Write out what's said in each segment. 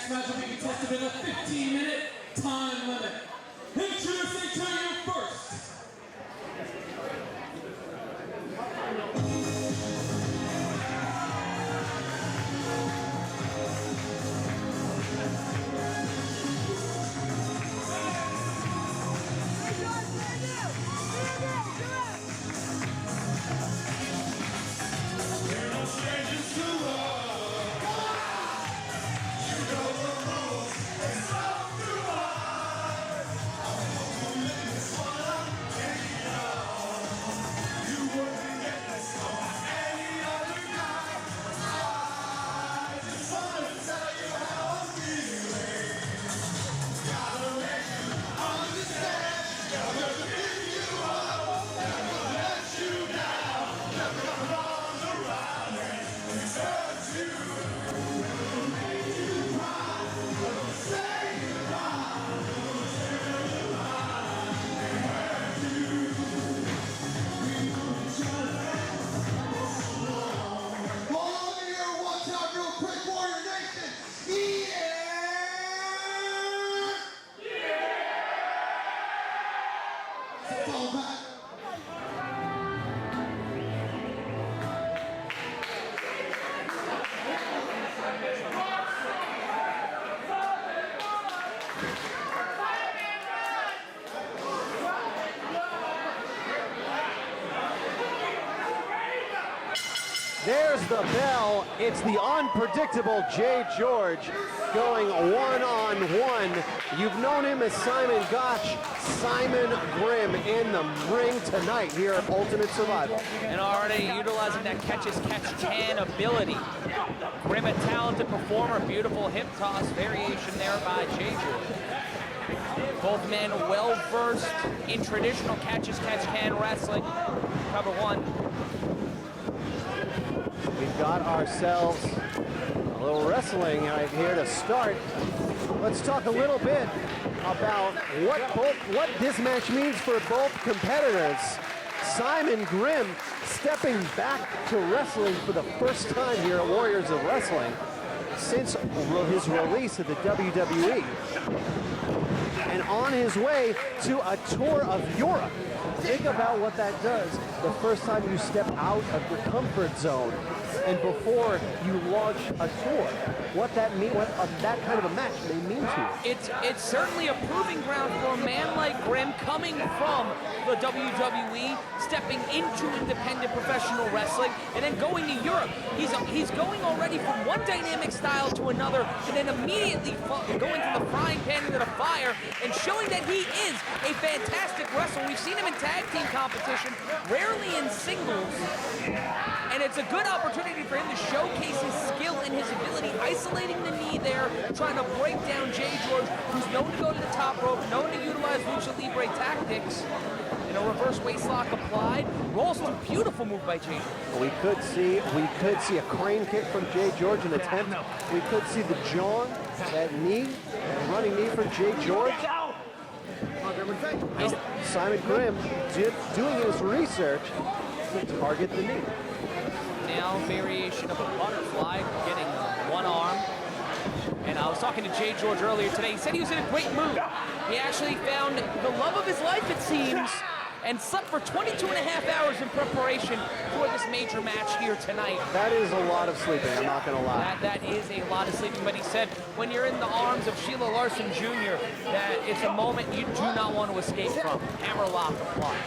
next match will be contested in a 15-minute time limit. Introducing to you first. There's the bell. It's the unpredictable JGeorge going one-on-one. You've known him as Simon Gotch, Simon Grimm in the ring tonight here at Ultimate Survival. And already utilizing that catch-as-catch-can ability. Grimm, a talented performer, beautiful hip toss variation there by JGeorge. Both men well-versed in traditional catch-as-catch-can wrestling. Cover one. We've got ourselves a little wrestling right here to start. Let's talk a little bit about what this match means for both competitors. Simon Grimm stepping back to wrestling for the first time here at Warriors of Wrestling since his release at the WWE. And on his way to a tour of Europe. Think about what that does the first time you step out of your comfort zone and before you launch a tour. What that kind of a match may mean to you. It's certainly a proving ground for a man like Grimm coming from the WWE, stepping into independent professional wrestling, and then going to Europe. He's going already from one dynamic style to another, and then immediately going from the frying pan into the fire, and showing that he is a fantastic wrestler. We've seen him in tag team competition, rarely in singles, and it's a good opportunity for him to showcase his skill and his ability, isolating the knee there, trying to break down JGeorge, who's known to go to the top rope, known to utilize lucha libre tactics. And a reverse waistlock applied, rolls to beautiful move by JGeorge. We could see a crane kick from JGeorge, an attempt. We could see the John, that knee, that running knee from JGeorge. Simon Grimm doing his research to target the knee. Now variation of a butterfly, getting one arm. And I was talking to JGeorge earlier today. He said he was in a great mood. He actually found the love of his life, it seems, and slept for 22 and a half hours in preparation for this major match here tonight. That is a lot of sleeping, I'm not going to lie. That is a lot of sleeping, but he said when you're in the arms of Sheila Larson Jr., that it's a moment you do not want to escape from. Hammerlock applied.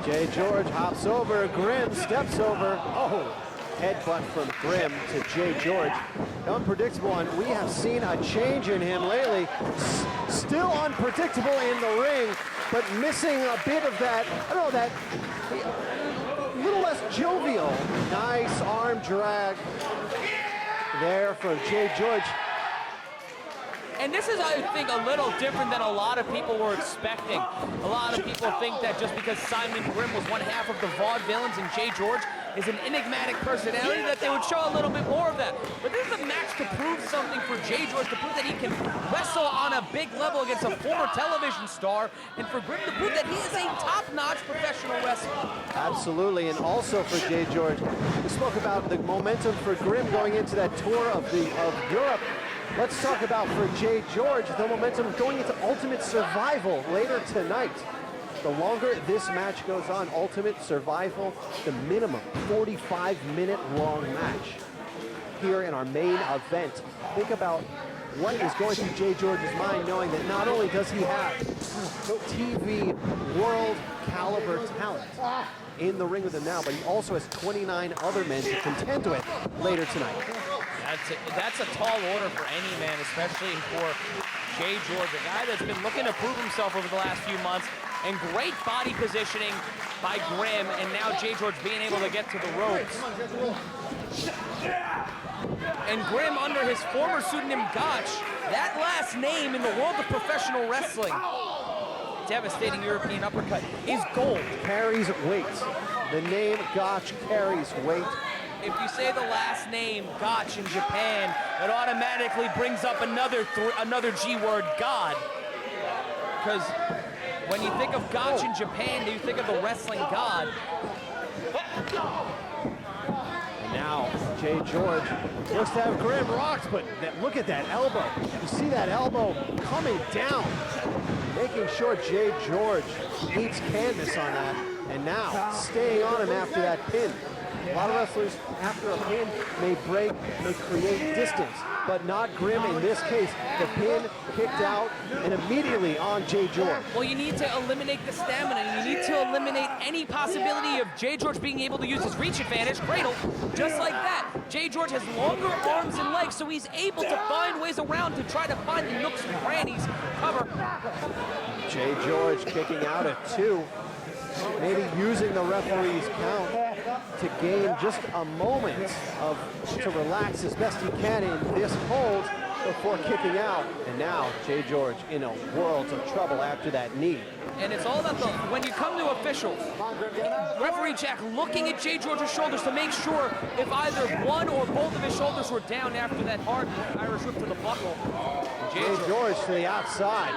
JGeorge hops over, Grimm steps over. Oh, headbutt from Grimm to JGeorge. Unpredictable, and we have seen a change in him lately. Still unpredictable in the ring, but missing a bit of that, I don't know, that a little less jovial. Nice arm drag there from JGeorge. And this is, I think, a little different than a lot of people were expecting. A lot of people think that just because Simon Grimm was one half of the Vaudevillains and JGeorge is an enigmatic personality, that they would show a little bit more of that. But this is a match to prove something something for JGeorge to prove that he can wrestle on a big level against a former television star, and for Grim to prove that he is a top-notch professional wrestler. Absolutely, and also for JGeorge, we spoke about the momentum for Grim going into that tour of Europe. Let's talk about for JGeorge the momentum going into Ultimate Survival later tonight. The longer this match goes on, Ultimate Survival, the minimum 45-minute long match here in our main event. Think about what is going through JGeorge's mind, knowing that not only does he have TV world caliber talent in the ring with him now, but he also has 29 other men to contend with later tonight. That's a tall order for any man, especially for JGeorge, a guy that's been looking to prove himself over the last few months, and great body positioning by Grim, and now JGeorge being able to get to the ropes. And Grim, under his former pseudonym Gotch, that last name in the world of professional wrestling, devastating European uppercut, is gold. Carries weight. The name Gotch carries weight. If you say the last name Gotch in Japan, it automatically brings up another G word, God. Because when you think of Gotch in Japan, you think of the wrestling god. And now JGeorge looks to have Grim rocked, but look at that elbow. You see that elbow coming down, making sure JGeorge eats canvas on that, and now staying on him after that pin. A lot of wrestlers, after a pin, may create distance, but not Grim in this case. The pin kicked out and immediately on JGeorge. Well, you need to eliminate the stamina. You need to eliminate any possibility of JGeorge being able to use his reach advantage, cradle, just like that. JGeorge has longer arms and legs, so he's able to find ways around to try to find the nooks and crannies, cover. JGeorge kicking out at 2. Maybe using the referee's count to gain just a moment to relax as best he can in this hold before kicking out. And now JGeorge in a world of trouble after that knee. And it's all about when you come to officials, referee Jack looking at JGeorge's shoulders to make sure if either one or both of his shoulders were down after that hard Irish whip to the buckle. JGeorge to the outside.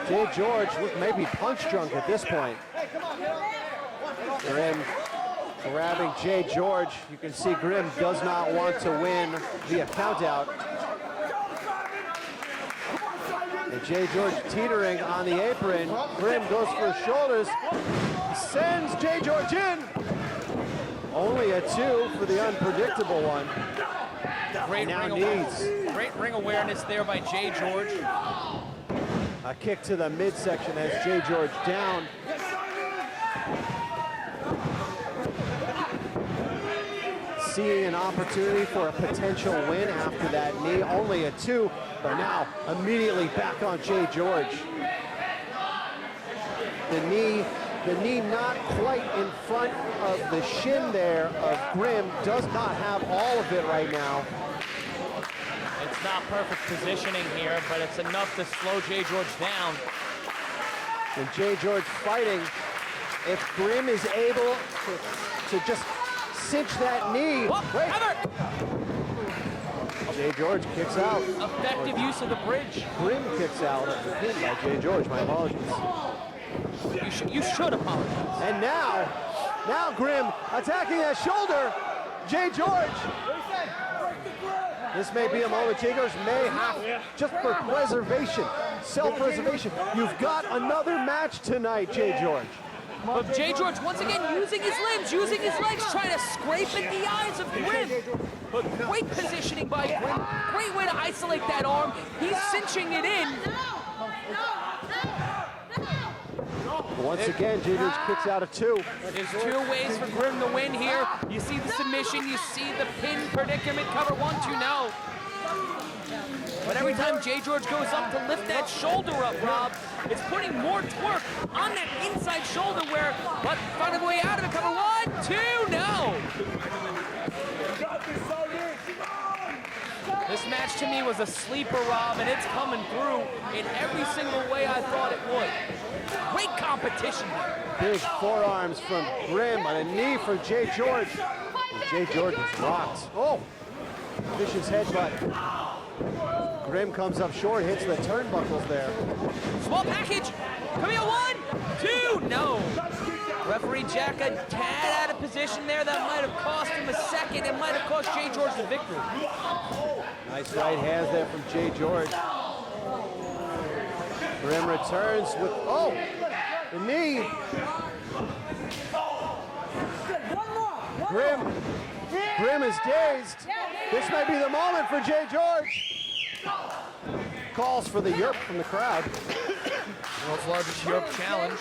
JGeorge looked maybe punch drunk at this point. Grim grabbing JGeorge. You can see Grim does not want to win via countout. And JGeorge teetering on the apron. Grim goes for his shoulders. Sends JGeorge in. Only a 2 for the unpredictable one. Great ring awareness there by JGeorge. A kick to the midsection has JGeorge down. Seeing an opportunity for a potential win after that knee. Only a 2, but now immediately back on JGeorge. The knee not quite in front of the shin there of Grim. Does not have all of it right now. It's not perfect positioning here, but it's enough to slow JGeorge down. And JGeorge fighting. If Grim is able to just cinch that knee. JGeorge kicks out. Effective use of the bridge. Grim kicks out of the pin by JGeorge. My apologies. You should apologize. And now Grim attacking that shoulder. JGeorge. This may be a moment JGeorge may have, just for preservation, self-preservation. You've got another match tonight, JGeorge. But JGeorge once again using his limbs, using his legs, trying to scrape at the eyes of Grim. But great positioning by Grim. Great way to isolate that arm. He's cinching it in. Once again, JGeorge kicks out a 2. There's 2 ways for Grim to win here. You see the submission, you see the pin predicament, cover 1, 2, no. But every time JGeorge goes up to lift that shoulder up, Rob, it's putting more torque on that inside shoulder where, but find a way out of it, cover 1, 2, no. This match to me was a sleeper, Rob, and it's coming through in every single way I thought it would. Great competition. Big forearms from Grim on a knee for JGeorge. And JGeorge is rocked. Oh, Vicious headbutt. Grimm comes up short, hits the turnbuckles there. Small package. Come here, 1, 2, no. Referee Jack a tad out of position there. That might have cost him a second. It might have cost JGeorge the victory. Nice right hands there from JGeorge. Grimm returns with, oh, the knee. Grimm is dazed. This may be the moment for JGeorge. Calls for the yerp from the crowd. World's largest Europe challenge.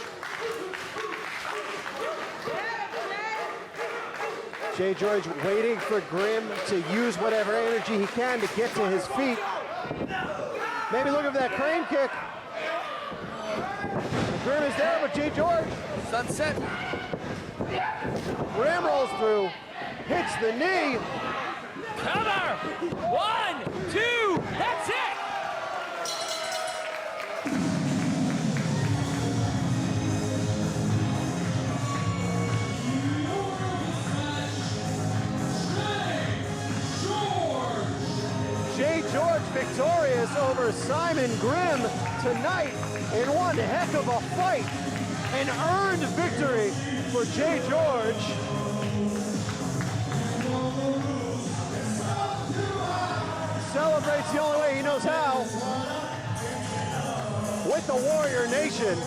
JGeorge waiting for Grimm to use whatever energy he can to get to his feet. Maybe looking for that crane kick. Grimm is there, but JGeorge. Sunset. Grimm rolls through, hits the knee. Cover! 1, 2, that's it! JGeorge victorious over Simon Grimm tonight in one heck of a fight. An earned victory for JGeorge. Celebrates the only way he knows how, with the Warrior Nation.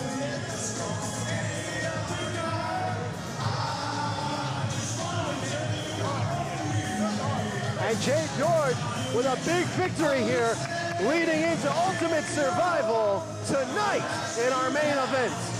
And JGeorge with a big victory here, leading into Ultimate Survival tonight in our main event.